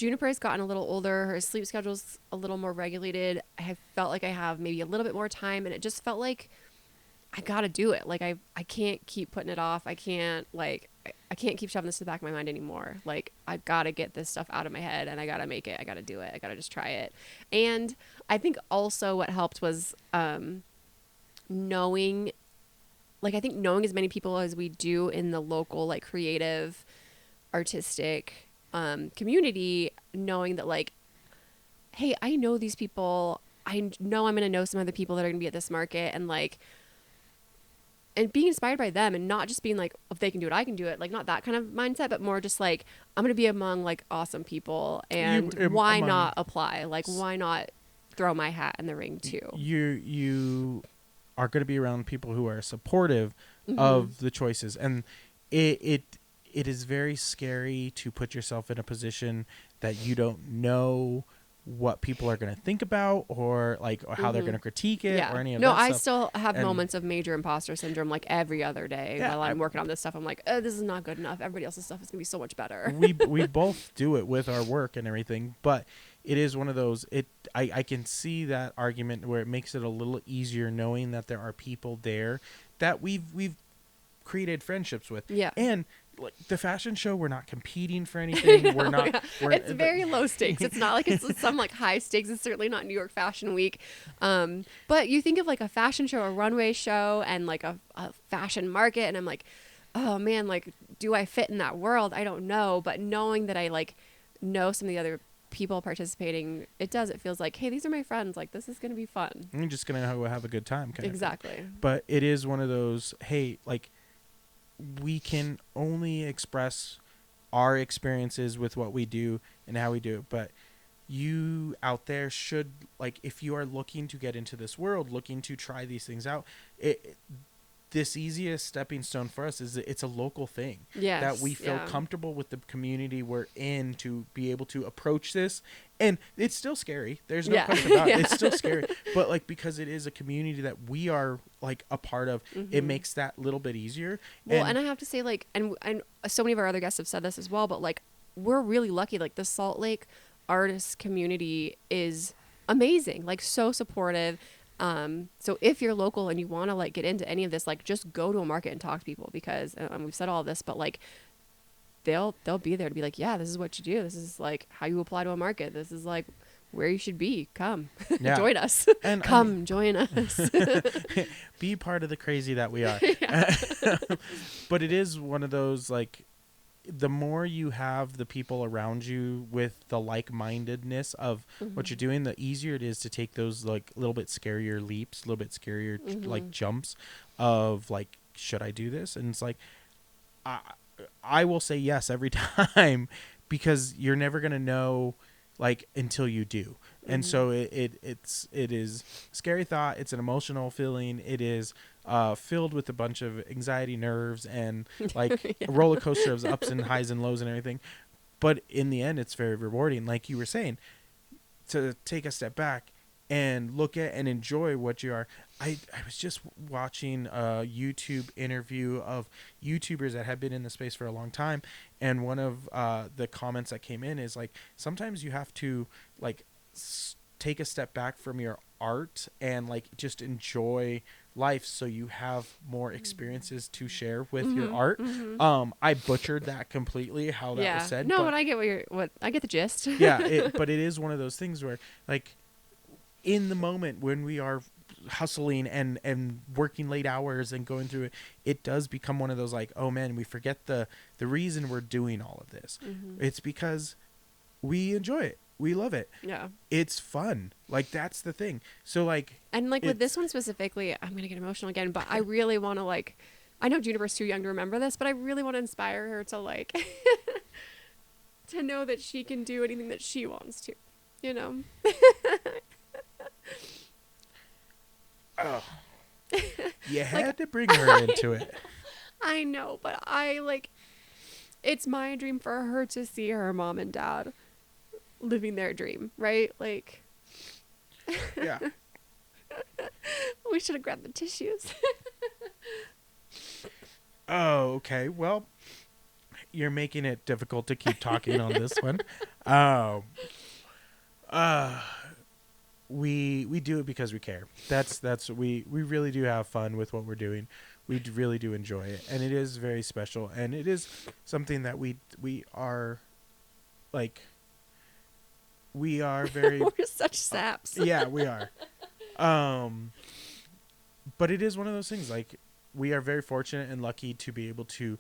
Juniper's gotten a little older. Her sleep schedule's a little more regulated. I have felt like I have maybe a little bit more time, and it just felt like I gotta do it. Like I can't keep putting it off. I can't I can't keep shoving this to the back of my mind anymore. Like I gotta get this stuff out of my head, and I gotta make it. I gotta do it. I gotta just try it. And I think also what helped was knowing, like I think knowing as many people as we do in the local like creative, artistic community, knowing that like, hey, I know these people. I know I'm gonna know some other people that are gonna be at this market, and like. And being inspired by them, and not just being like, if they can do it, I can do it. Like not that kind of mindset, but more just like, I'm going to be among like awesome people, and why not apply? Like, why not throw my hat in the ring too? You are going to be around people who are supportive of the choices. And it is very scary to put yourself in a position that you don't know what people are going to think about, or like or how they're going to critique it, or any of that stuff. I still have moments of major imposter syndrome like every other day while I'm working on this stuff. I'm like, this is not good enough. Everybody else's stuff is going to be so much better. we both do it with our work and everything, but it is one of those, I can see that argument where it makes it a little easier knowing that there are people there that we've created friendships with. Yeah. And like the fashion show, we're not competing for anything. We're not. Yeah. It's very low stakes. It's not like it's some like high stakes. It's certainly not New York Fashion Week. But you think of like a fashion show, a runway show, and like a fashion market, and I'm like, oh man, like do I fit in that world? I don't know. But knowing that I like know some of the other people participating, it feels like, hey, these are my friends. Like this is gonna be fun. I'm just gonna have a good time. Exactly. But it is one of those. Hey, like. We can only express our experiences with what we do and how we do it. But you out there should, like, if you are looking to get into this world, looking to try these things out, this easiest stepping stone for us is it's a local thing. Yes, that we feel comfortable with the community we're in to be able to approach this. And it's still scary. There's no question about it. It's still scary. But like, because it is a community that we are like a part of, it makes that little bit easier. Well, and I have to say, like, and so many of our other guests have said this as well, but like, we're really lucky. Like the Salt Lake artist community is amazing, like so supportive. So if you're local and you want to like get into any of this, like just go to a market and talk to people, because we've said all of this, but like they'll be there to be like, yeah, this is what you do. This is like how you apply to a market. This is like where you should be. Come join us. And join us. Be part of the crazy that we are. But it is one of those, like, the more you have the people around you with the like-mindedness of what you're doing, the easier it is to take those like little bit scarier leaps, a little bit scarier like jumps of like, should I do this? And it's like, I will say yes every time, because you're never going to know like until you do. And so it is scary thought. It's an emotional feeling. It is filled with a bunch of anxiety, nerves, and like a roller coaster of ups and highs and lows and everything. But in the end, it's very rewarding. Like you were saying, to take a step back and look at and enjoy what you are. I was just watching a YouTube interview of YouTubers that have been in the space for a long time. And one of the comments that came in is like, sometimes you have to like take a step back from your art and like just enjoy life, so you have more experiences to share with your art. I butchered that completely, how that was said. No, but I get I get the gist. But it is one of those things where like in the moment when we are hustling and working late hours and going through it, it does become one of those like, oh man, we forget the reason we're doing all of this. It's because we enjoy it. We love it. Yeah. It's fun. Like, that's the thing. So, like... And, like, with this one specifically, I'm going to get emotional again, but I really want to, like... I know Juniper's too young to remember this, but I really want to inspire her to, like... to know that she can do anything that she wants to. You know? Oh. You had to bring her into it. I know, but it's my dream for her to see her mom and dad living their dream, right? Like, yeah. We should have grabbed the tissues. Oh, okay. Well, you're making it difficult to keep talking on this one. Um, uh, we do it because we care. We really do have fun with what we're doing. Really do enjoy it, and it is very special, and it is something that we are like we are very We're such saps. yeah, we are. Um, but it is one of those things, like, we are very fortunate and lucky to be able to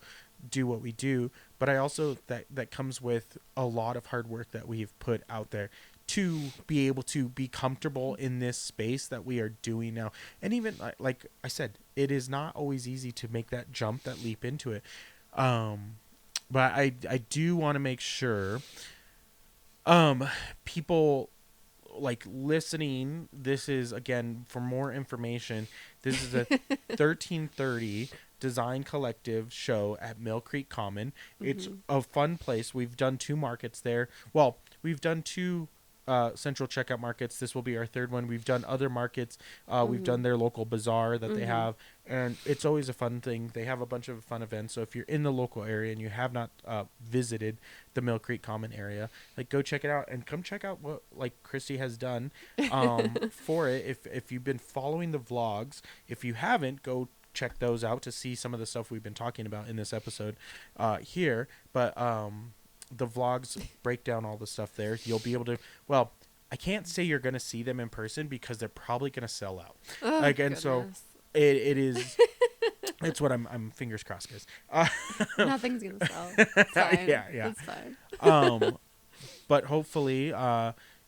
do what we do, but I also that comes with a lot of hard work that we've put out there to be able to be comfortable in this space that we are doing now. And even like I said, it is not always easy to make that jump, that leap into it. But I do want to make sure people like listening, this is, again, for more information, this is a 1330 design collective show at Mill Creek Common. It's a fun place. We've done 2 markets there. Well, we've done 2 central checkout markets. This will be our 3rd one. We've done other markets. We've done their local bazaar that they have, and it's always a fun thing. They have a bunch of fun events. So if you're in the local area and you have not visited the Mill Creek Common area, like, go check it out, and come check out what, like, Kristi has done for it. If you've been following the vlogs, if you haven't, go check those out to see some of the stuff we've been talking about in this episode here. But the vlogs break down all the stuff there. You'll be able to, well, I can't say you're going to see them in person because they're probably going to sell out. Oh, And goodness. so it is, it's what I'm fingers crossed, guys. Nothing's gonna sell. It's fine. Yeah. It's fine. But hopefully,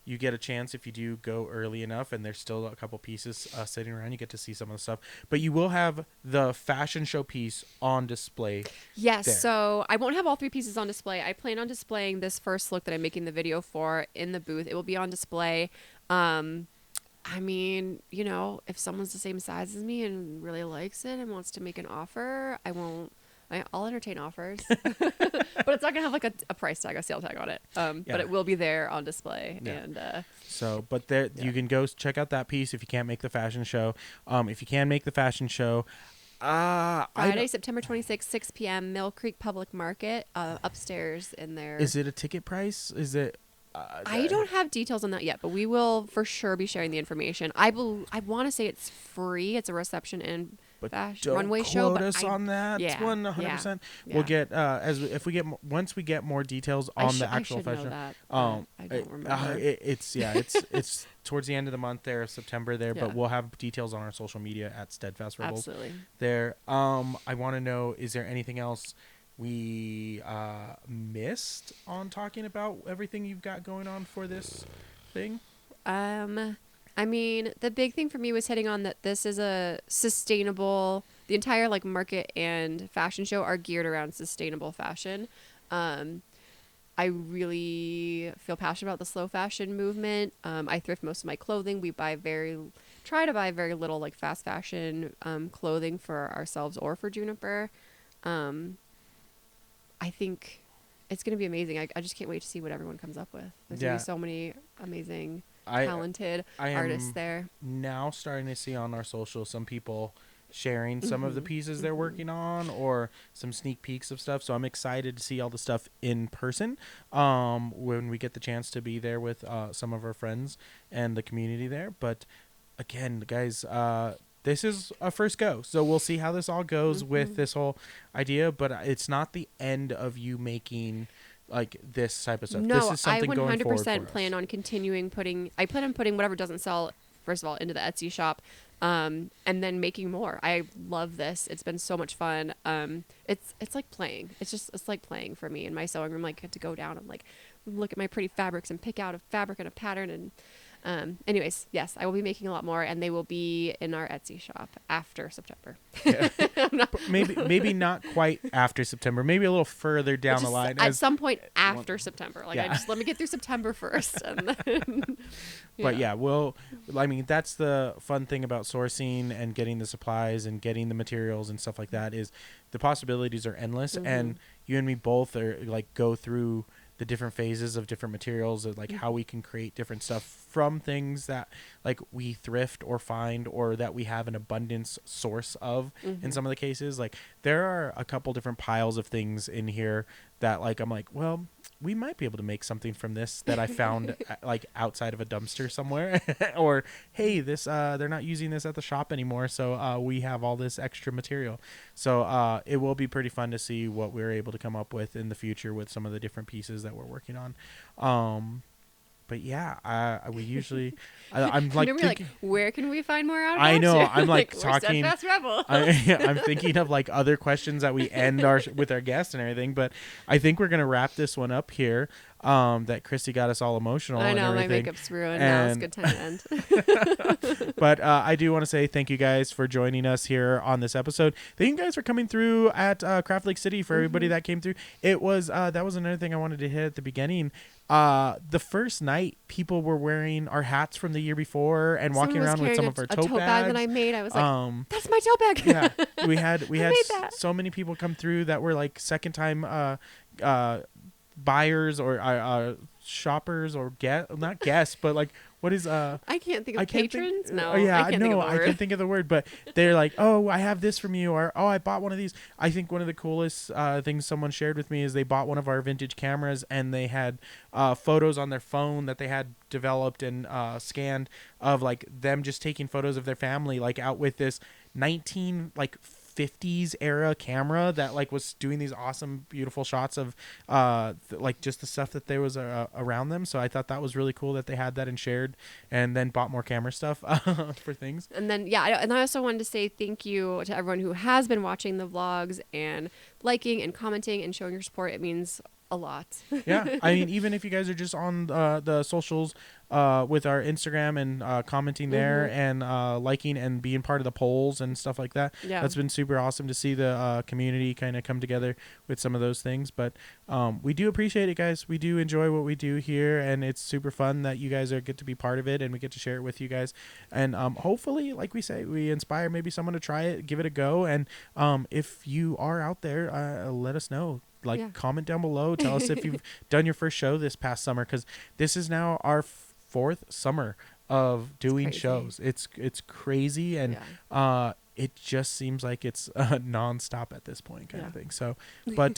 you get a chance, if you do go early enough and there's still a couple pieces sitting around, you get to see some of the stuff. But you will have the fashion show piece on display. Yes, there. so I won't have all 3 pieces on display. I plan on displaying this first look that I'm making the video for in the booth. It will be on display. I mean, you know, if someone's the same size as me and really likes it and wants to make an offer, I'll entertain offers. But it's not gonna have like a price tag, a sale tag on it. But it will be there on display. Yeah. And so, but there, you can go check out that piece if you can't make the fashion show. If you can make the fashion show, Friday, September 26th, 6 p.m., Mill Creek Public Market, upstairs in there. Is it a ticket price? Is it? I don't have details on that yet, but we will for sure be sharing the information. I want to say it's free. It's a reception and fashion runway show. Don't quote us on that. Yeah, 100%. yeah. We'll get once we get more details on the actual I should fashion. know that, I don't remember. It's towards the end of the month there, September there, Yeah. but we'll have details on our social media at Steadfast Rebels. Absolutely. There. I want to know, is there anything else we missed on talking about everything you've got going on for this thing? I mean, the big thing for me was hitting on that this is a sustainable, the entire like market and fashion show are geared around sustainable fashion. I really feel passionate about the slow fashion movement. I thrift most of my clothing. We try to buy very little like fast fashion clothing for ourselves or for Juniper. I think it's going to be amazing. I just can't wait to see what everyone comes up with. There's going to be so many amazing, talented artists there. Now starting to see on our social some people sharing some of the pieces they're working on, or some sneak peeks of stuff. So I'm excited to see all the stuff in person when we get the chance to be there with some of our friends and the community there. But again, guys, this is a first go, so we'll see how this all goes with this whole idea. But it's not the end of you making like this type of stuff. No, this is something I 100% going forward plan on continuing putting. I plan on putting whatever doesn't sell first of all into the Etsy shop, and then making more. I love this. It's been so much fun. It's like playing. It's like playing for me in my sewing room. Like, I get to go down and like look at my pretty fabrics and pick out a fabric and a pattern and. Anyways, yes, I will be making a lot more, and they will be in our Etsy shop after September. Yeah. maybe not quite after September. Maybe a little further down the line. At some point after September. Like, let me get through September first, and then. But yeah, I mean, that's the fun thing about sourcing and getting the supplies and getting the materials and stuff like that, is the possibilities are endless. And you and me both are like go through the different phases of different materials, of like how we can create different stuff from things that like we thrift or find, or that we have an abundance source of in some of the cases. Like, there are a couple different piles of things in here that like I'm like, well, we might be able to make something from this that I found like outside of a dumpster somewhere. Or hey, this they're not using this at the shop anymore, so we have all this extra material. So it will be pretty fun to see what we're able to come up with in the future with some of the different pieces that we're working on. But yeah, we usually I'm like thinking, like, where can we find more out of I know. here? I'm like talking. Steadfast Rebel. I'm thinking of like other questions that we end our with our guests and everything. But I think we're gonna wrap this one up here. That Kristi got us all emotional. I know, and my everything. makeup's ruined. Now it's a good time to end. But I do want to say thank you guys for joining us here on this episode. Thank you guys for coming through at Craft Lake City. For everybody that came through, it was that was another thing I wanted to hit at the beginning. The first night, people were wearing our hats from the year before and walking around with some of our tote bags. that I made. I was like, "That's my tote bag." Yeah, we had so many people come through that were like second time buyers or shoppers or not guests, but like what is I can't think of patrons. No, yeah, I can't think of the I word. can't think of the word, but they're like, oh, I have this from you, or oh, I bought one of these. I think one of the coolest things someone shared with me is they bought one of our vintage cameras and they had photos on their phone that they had developed and scanned of like them just taking photos of their family, like out with this 50s era camera that like was doing these awesome beautiful shots of like just the stuff that there was around them. So I thought that was really cool that they had that and shared, and then bought more camera stuff for things. And then and I also wanted to say thank you to everyone who has been watching the vlogs and liking and commenting and showing your support. It means a lot. Yeah, I mean, even if you guys are just on the socials with our Instagram and commenting there and liking and being part of the polls and stuff like that, that's been super awesome to see the community kind of come together with some of those things. But we do appreciate it, guys. We do enjoy what we do here, and it's super fun that you guys get to be part of it and we get to share it with you guys. And hopefully, like we say, we inspire maybe someone to try it, give it a go. And if you are out there, let us know. Comment down below. Tell us if you've done your first show this past summer, because this is now our fourth summer of doing shows. It's crazy, and it just seems like it's nonstop at this point kind of thing. So, but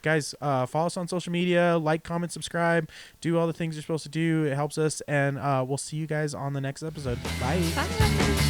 guys, follow us on social media, like, comment, subscribe, do all the things you're supposed to do. It helps us, and we'll see you guys on the next episode. Bye. Bye.